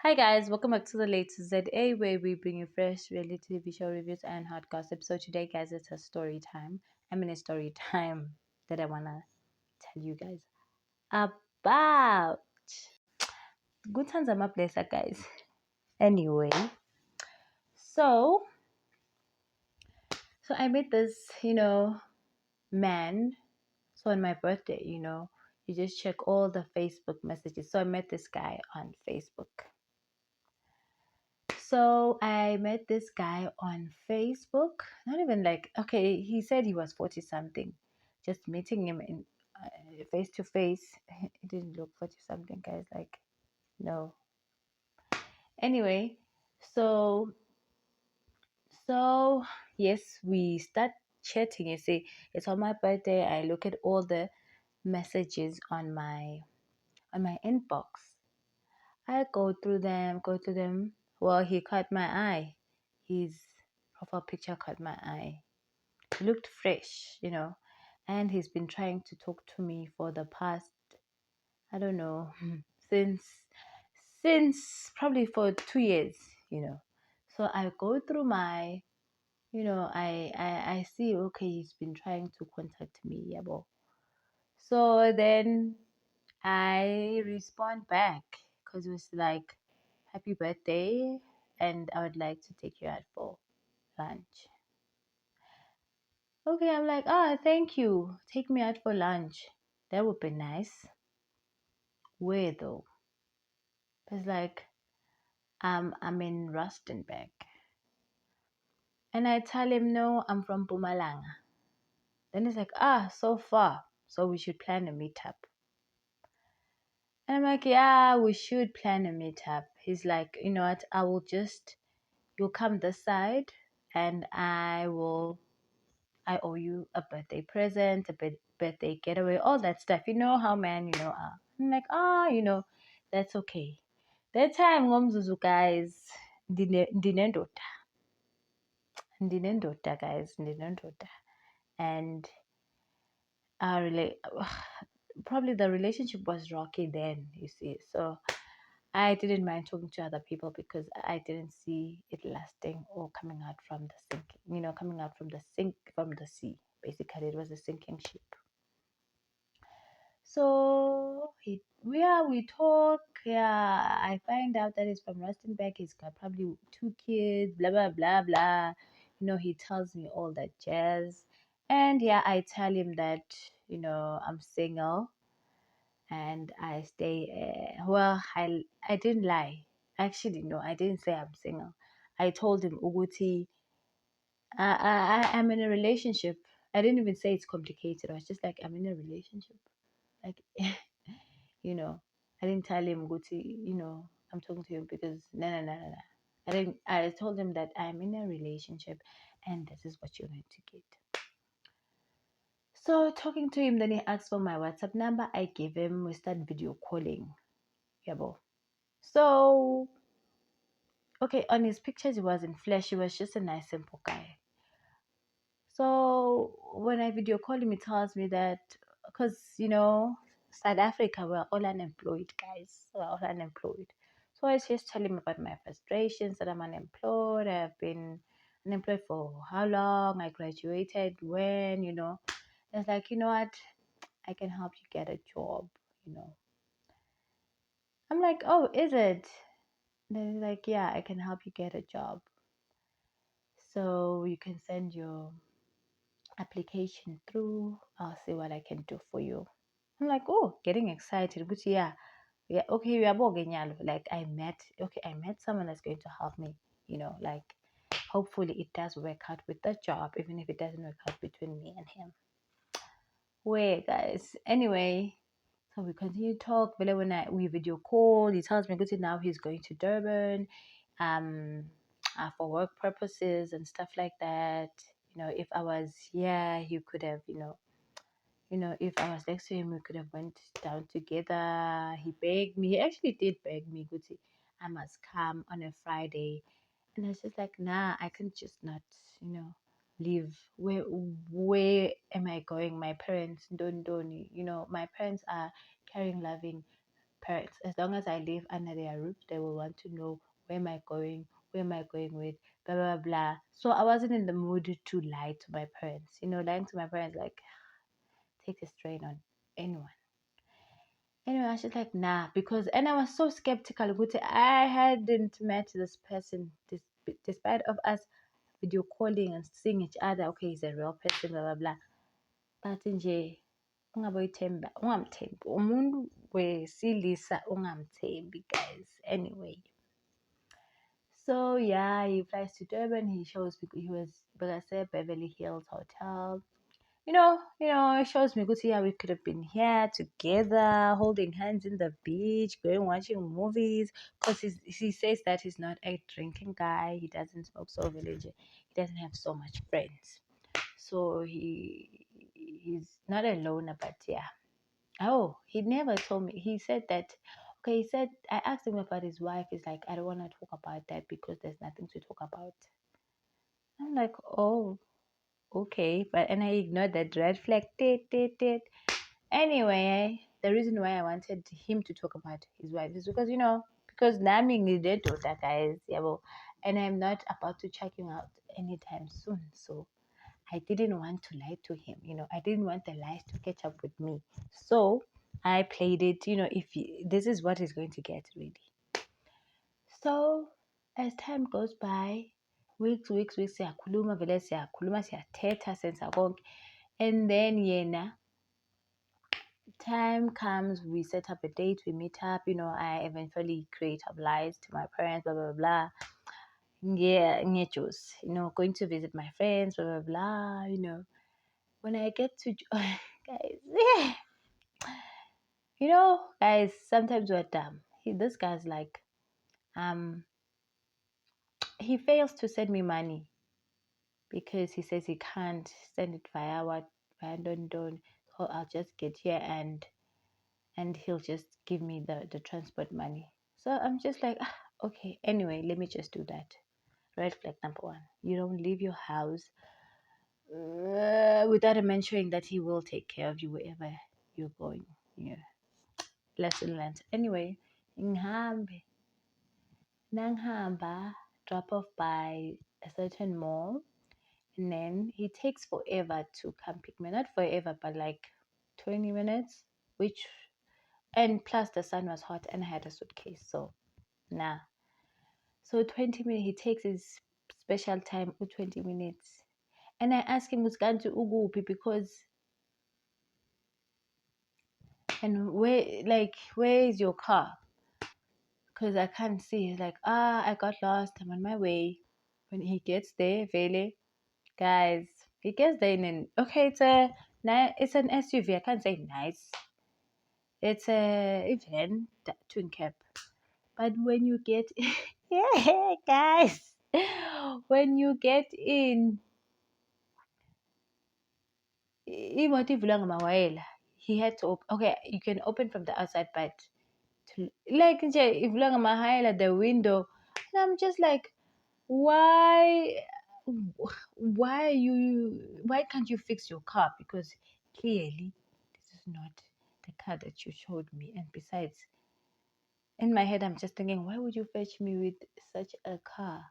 Hi guys, welcome back to the latest ZA where we bring you fresh reality TV show reviews and hot gossip. So today guys it's a story time. I'm in a story time that I wanna tell you guys about. Good times I'm up later guys. Anyway, so I met this, man. So on my birthday, you just check all the Facebook messages. So I met this guy on Facebook. So I met this guy on Facebook. Not even like, okay, he said he was 40 something. Just meeting him in face to face, he didn't look 40 something, guys. Like, no. Anyway, so so yes, we start chatting. You see, it's on my birthday. I look at all the messages on my inbox. I go through them. Well, he caught my eye. His profile picture caught my eye. He looked fresh, and he's been trying to talk to me for the past, I don't know, since probably for 2 years, So I go through my, I see, okay, he's been trying to contact me, yeah, bo. So then I respond back because it was like, happy birthday, and I would like to take you out for lunch. Okay, I'm like, thank you. Take me out for lunch. That would be nice. Where though? It's like, I'm in Rustenburg. And I tell him, no, I'm from Pumalanga. Then he's like, so far. So we should plan a meetup. And I'm like, yeah, we should plan a meetup. He's like, you know what? You'll come this side and I owe you a birthday present, birthday getaway, all that stuff. You know how men, are. I'm like, that's okay. That time, ngomzuzu guys, ndinendoda, guys, ndinendoda, and our probably the relationship was rocky then. You see, so I didn't mind talking to other people because I didn't see it lasting or coming out from the sink. Coming out from the sea. Basically, it was a sinking ship. So we talk. Yeah, I find out that he's from Rustenburg. He's got probably 2 kids. Blah blah blah blah. He tells me all that jazz, and yeah, I tell him that I'm single and I stay. Well, I didn't lie. Actually, no, I didn't say I'm single. I told him Uguti, I'm in a relationship. I didn't even say it's complicated. I was just like, I'm in a relationship. Like, I didn't tell him, Guti, I'm talking to you because no. I didn't. I told him that I'm in a relationship, and this is what you're going to get. So talking to him, then he asked for my WhatsApp number. I gave him. We start video calling. Yabo. So okay, on his pictures he was in flesh. He was just a nice, simple guy. So when I video call him, he tells me that because South Africa, we're all unemployed, guys. We're all unemployed. So I just tell him about my frustrations that I'm unemployed. I've been unemployed for how long? I graduated when, It's like, you know what? I can help you get a job. I'm like, oh, is it? Then he's like, yeah, I can help you get a job. So you can send your application through. I'll see what I can do for you. I'm like, oh, getting excited. But yeah, okay, we are like I met someone that's going to help me, like hopefully it does work out with the job, even if it doesn't work out between me and him. Wait, guys. Anyway, so we continue to talk. But when we video call, he tells me good now he's going to Durban, for work purposes and stuff like that. If I was here, he could have, if I was next to him, we could have went down together. He begged me. He actually did beg me, Gucci, I must come on a Friday. And I was just like, nah, I can just not, leave. Where am I going? My parents don't, my parents are caring, loving, parents. As long as I live under their roof, they will want to know where am I going, where am I going with, blah blah blah. So I wasn't in the mood to lie to my parents. Lying to my parents like takes a strain on anyone. Anyway, I was just like, nah, because, and I was so skeptical. I hadn't met this person, despite of us video calling and seeing each other. Okay, he's a real person, blah blah blah. But nje ungamthembi umuntu wesilisa ungamthembi, guys. Anyway, so yeah, he flies to Durban. He shows me he was, but I said Beverly Hills Hotel. It shows me good. Yeah, we could have been here together, holding hands in the beach, going watching movies. Cause he says that he's not a drinking guy. He doesn't smoke so village. He doesn't have so much friends. So he's not a loner, but yeah. Oh, he never told me. He said that. Okay, he said I asked him about his wife. He's like, I don't want to talk about that because there's nothing to talk about. I'm like, oh, okay, but and I ignored that red flag. Anyway, the reason why I wanted him to talk about his wife is because Nami needed daughter, guys, yeah, and I'm not about to check him out anytime soon. So I didn't want to lie to him. I didn't want the lies to catch up with me. So I played it. This is what he's going to get, really. So as time goes by, weeks siyakhuluma vele siyakhuluma siyathetha senza konke, and then yena, time comes, we set up a date, we meet up. I eventually create up lies to my parents, blah blah blah. Yeah, ngejus, going to visit my friends, blah blah blah. When I get to guys, yeah, guys, sometimes we're dumb. This guy's like, he fails to send me money because he says he can't send it via Don. So I'll just get here and he'll just give me the transport money. So I'm just like, okay, anyway, let me just do that. Red flag number one: you don't leave your house without mentioning that he will take care of you wherever you're going. Yeah, lesson learned. Anyway, ngihambe nangihamba, drop off by a certain mall. And then he takes forever to come pick me. Not forever, but like 20 minutes, and plus the sun was hot and I had a suitcase. So, nah. So 20 minutes, he takes his special time, 20 minutes. And I ask him, to Ugupi, because, and where is your car? Because I can't see. He's like, I got lost. I'm on my way. When he gets there, Vele, guys, he gets there okay, it's an SUV. I can't say nice. It's a van, twin cab. But when you get yeah, guys, when you get in, imoto ivulwa ngamawayela. He had to open. Okay, you can open from the outside, but like nje ivulwa ngamawayela, the window. And I'm just like, why why can't you fix your car? Because clearly this is not the car that you showed me. And besides, in my head I'm just thinking, why would you fetch me with such a car,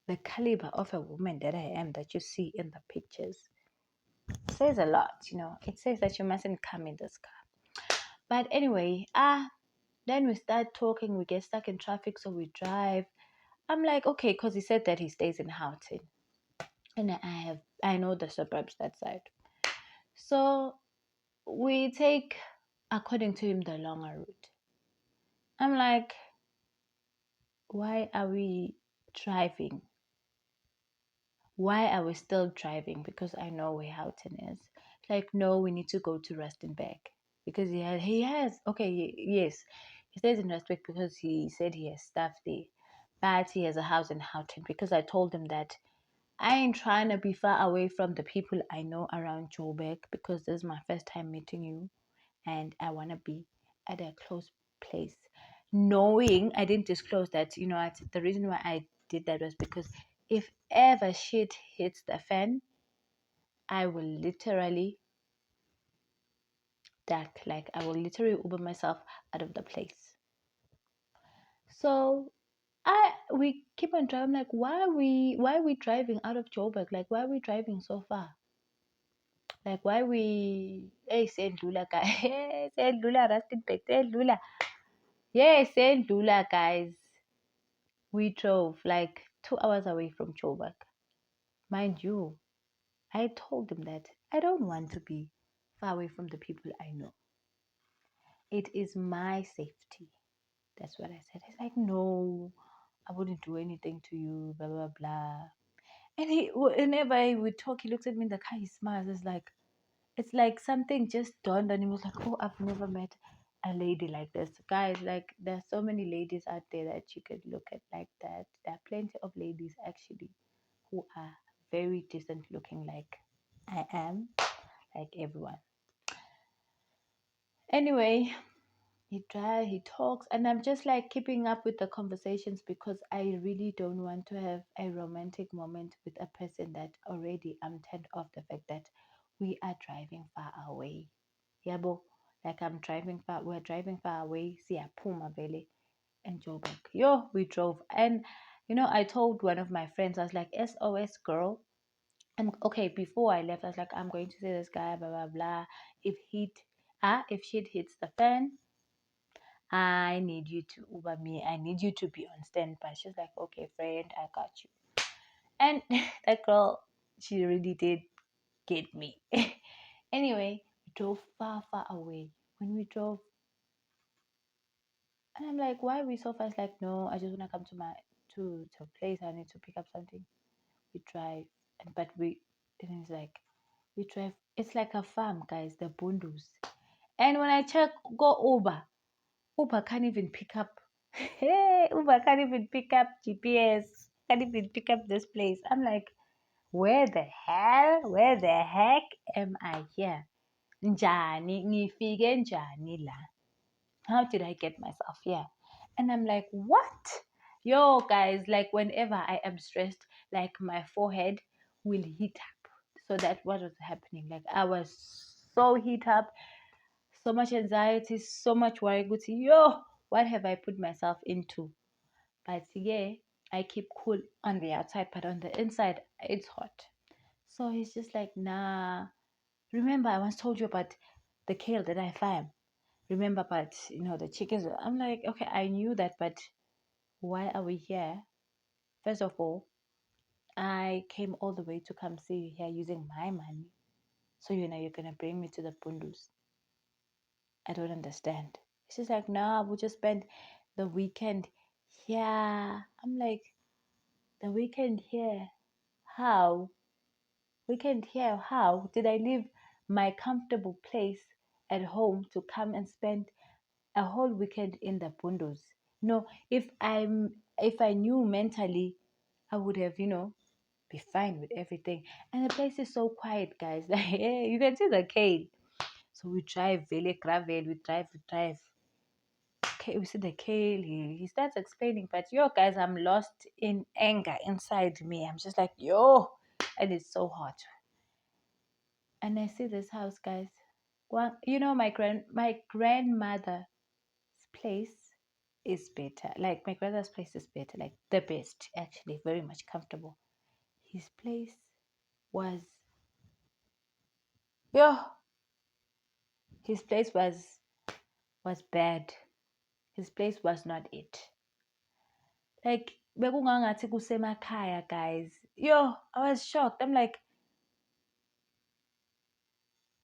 the caliber of a woman that I am, that you see in the pictures? It says a lot. It says that you mustn't come in this car. But anyway, then we start talking, we get stuck in traffic, so we drive. I'm like, okay, because he said that he stays in Houghton, and I know the suburbs that side. So we take, according to him, the longer route. I'm like, why are we driving? Why are we still driving? Because I know where Houghton is. Like, no, we need to go to Rustenburg. Because he has, okay, yes, he stays in Rustenburg because he said he has stuff there. But he has a house in Houghton, because I told him that I ain't trying to be far away from the people I know around Joburg, because this is my first time meeting you and I want to be at a close place. Knowing I didn't disclose that, the reason why I did that was because if ever shit hits the fan, I will literally dark. Like I will literally Uber myself out of the place. So we keep on driving. Like why are we driving out of Joburg? Like why are we driving so far? Like why we hey Sendlula guy. Hey Sendlula Rustenburg. Sendlula. Yeah, Sendlula guys. We drove like 2 hours away from Joburg. Mind you, I told them that I don't want to be far away from the people I know. It is my safety. That's what I said. He's like, no, I wouldn't do anything to you, blah, blah, blah. And whenever he would talk, he looks at me in the car, he smiles. It's like something just dawned on him. He was like, oh, I've never met a lady like this. Guys, like, there's so many ladies out there that you could look at like that. There are plenty of ladies actually who are very decent looking, like I am, like everyone. Anyway, he talks, and I'm just like keeping up with the conversations because I really don't want to have a romantic moment with a person that already I'm turned off the fact that we are driving far away. Yabo, like we're driving far away. Puma Valley and Joburg. Yo, we drove, and I told one of my friends, I was like, SOS girl. And okay, before I left, I was like, I'm going to see this guy, blah blah blah. If shit hits the fan, I need you to Uber me. I need you to be on standby. She's like, okay, friend, I got you. And that girl, she really did get me. Anyway, we drove far, far away. When we drove, and I'm like, why are we so fast? Like, no, I just wanna come to a place. I need to pick up something. We drive, and it's like we drive. It's like a farm, guys. The bundus. And when I check, go Uber can't even pick up. Hey, Uber can't even pick up GPS. Can't even pick up this place. I'm like, where the hell? Where the heck am I here? Njani, ngifike njani la? How did I get myself here? And I'm like, what? Yo, guys, like whenever I am stressed, like my forehead will heat up. So that's what was happening. Like I was so heat up, so much anxiety, so much worry. Good, yo, what have I put myself into? But yeah, I keep cool on the outside, but on the inside, it's hot. So he's just like, nah. Remember, I once told you about the kale that I farm. Remember, but the chickens. I'm like, okay, I knew that, but why are we here? First of all, I came all the way to come see you here using my money. So you're gonna bring me to the Pundus. I don't understand. She's like, nah, we'll just spend the weekend here. I'm like, the weekend here? How? Weekend here? How? Did I leave my comfortable place at home to come and spend a whole weekend in the Bundos? No, if I knew mentally, I would have, be fine with everything. And the place is so quiet, guys. Like, yeah, you can see the cane. So we drive Vele Gravel, we drive. Okay, we see the kale. He starts explaining, but yo, guys, I'm lost in anger inside me. I'm just like, yo, and it's so hot. And I see this house, guys. Well, my grandmother's place is better. Like my grandmother's place is better, like the best, actually, very much comfortable. His place was, yo, his place was bad. His place was not it. Like bekungangathi kusemakhaya, guys. Yo, I was shocked. I'm like,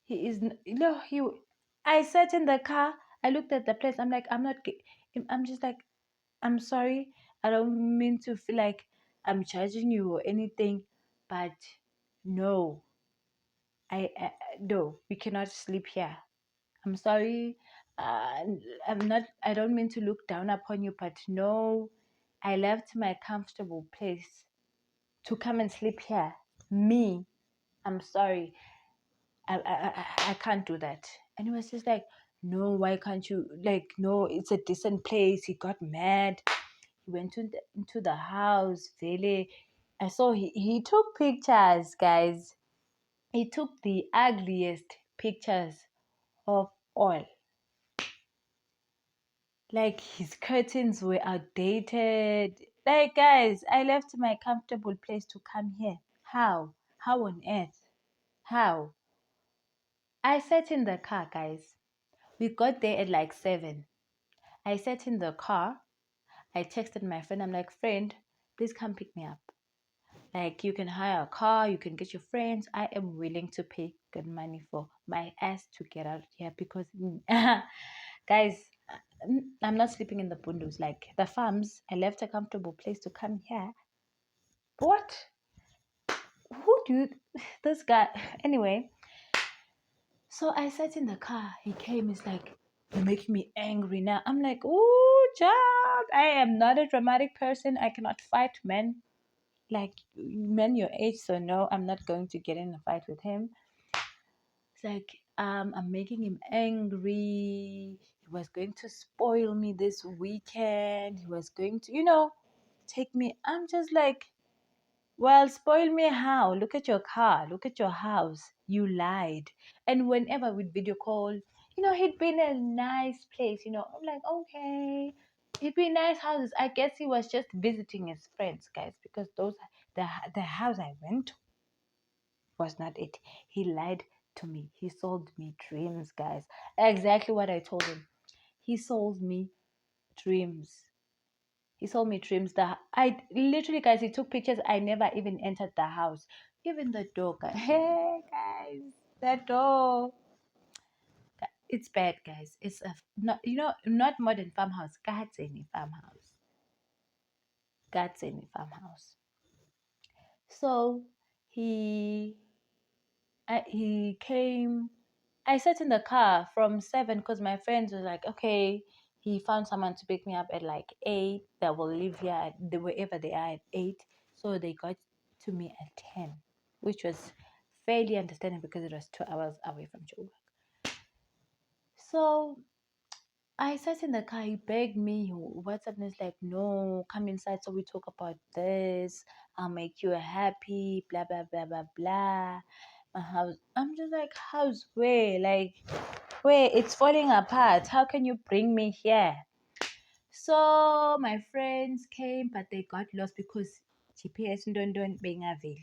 he. I sat in the car. I looked at the place. I'm like, I'm just like, I'm sorry. I don't mean to feel like I'm judging you or anything, but no, no, we cannot sleep here. I'm sorry. Uh, I'm not. I don't mean to look down upon you, but no, I left my comfortable place to come and sleep here. Me, I'm sorry. I can't do that. And he was just like, no, why can't you? Like, no, it's a decent place. He got mad. He went into the house. Really, I saw he took pictures, guys. He took the ugliest pictures of all. Like his curtains were outdated. Like, guys, I left my comfortable place to come here. How? How on earth? How? I sat in the car, guys. We got there at like 7. I sat in the car. I texted my friend. I'm like, friend, please come pick me up. Like, you can hire a car, you can get your friends. I am willing to pay good money for my ass to get out here because, guys, I'm not sleeping in the bundos. Like, the farms, I left a comfortable place to come here. What? Who do you, this guy? Anyway, so I sat in the car. He came. He's like, "You're making me angry now." I'm like, "Oh, child, I am not a dramatic person. I cannot fight men like men your age. So no, I'm not going to get in a fight with him." It's like, I'm making him angry. He was going to spoil me this weekend. He was going to, take me. I'm just like, well, spoil me how? Look at your car. Look at your house. You lied. And whenever we'd video call, he'd be in a nice place. I'm like, okay. It'd be nice houses. I guess he was just visiting his friends, guys, because the house I went to was not it. He lied to me. He sold me dreams, guys. Exactly what I told him. He sold me dreams. He sold me dreams that I literally, guys, he took pictures. I never even entered the house. Even the door, guys. Hey, guys, that door. It's bad, guys. It's not, not modern farmhouse. God's any farmhouse. God's any farmhouse. So he, he came. I sat in the car from 7 because my friends were like, okay, he found someone to pick me up at like 8 that will live here wherever they are at 8. So they got to me at 10, which was fairly understandable because it was 2 hours away from Joburg. So I sat in the car. He begged me. WhatsApp me. He's like, no, come inside so we talk about this. I'll make you happy. Blah blah blah blah blah. My house. I'm just like, house where? Like, where? It's falling apart. How can you bring me here? So my friends came, but they got lost because GPS don't being available.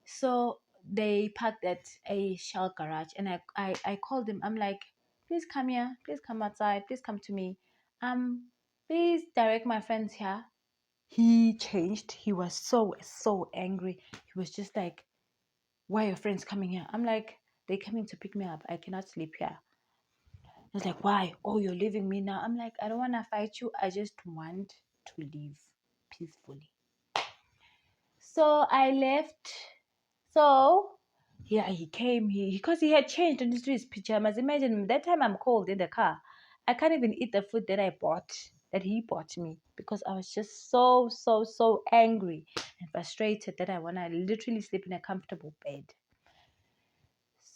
So they parked at a shell garage, and I called them. I'm like, please come here, please come outside, please come to me. Please direct my friends here. He changed. He was so angry. He was just like, why are your friends coming here? I'm like, they're coming to pick me up. I cannot sleep here. He's like, why? Oh, you're leaving me now. I'm like, I don't want to fight you. I just want to live peacefully. So I left. So yeah, he came. Because he had changed into his pajamas. Imagine that time I'm cold in the car. I can't even eat the food that I bought, that he bought me, because I was just so angry and frustrated that I wanna literally sleep in a comfortable bed.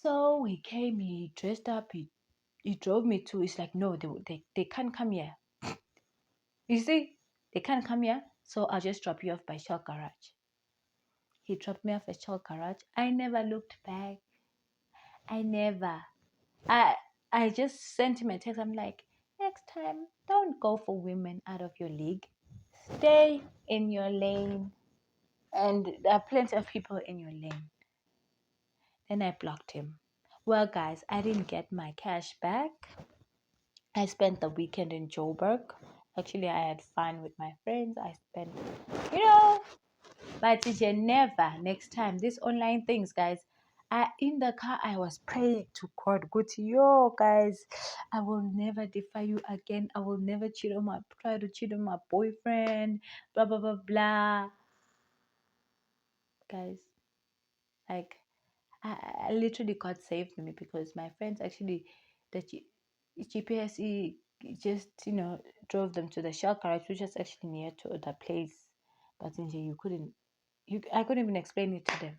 So he came. He dressed up. He drove me to. It's like, no, they can't come here. You see, they can't come here. So I'll just drop you off by Shell Garage. He dropped me off at Shell Garage. I never looked back. I never. I I just sent him a text. I'm like, next time, don't go for women out of your league. Stay in your lane. And there are plenty of people in your lane. Then I blocked him. Well, guys, I didn't get my cash back. I spent the weekend in Joburg. Actually, I had fun with my friends. I spent, you know, but you never next time. These online things, guys. In the car, I was praying to God, good to you guys. I will never defy you again. I will never try to cheat on my boyfriend. Blah blah blah blah. Guys, like I literally God saved me because my friends actually, the GPS just drove them to the Shell garage, which is actually near to the place. But you couldn't, I couldn't even explain it to them.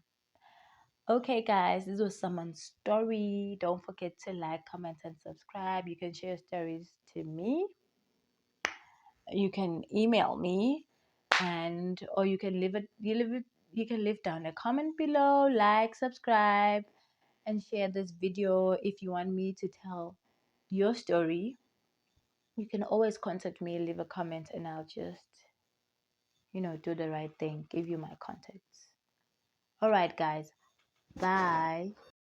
Okay, guys, this was someone's story. Don't forget to like, comment, and subscribe. You can share your stories to me. You can email me, or you can leave it. You can leave down a comment below. Like, subscribe, and share this video. If you want me to tell your story, you can always contact me, leave a comment, and I'll just, do the right thing, give you my contacts. All right, guys. Bye.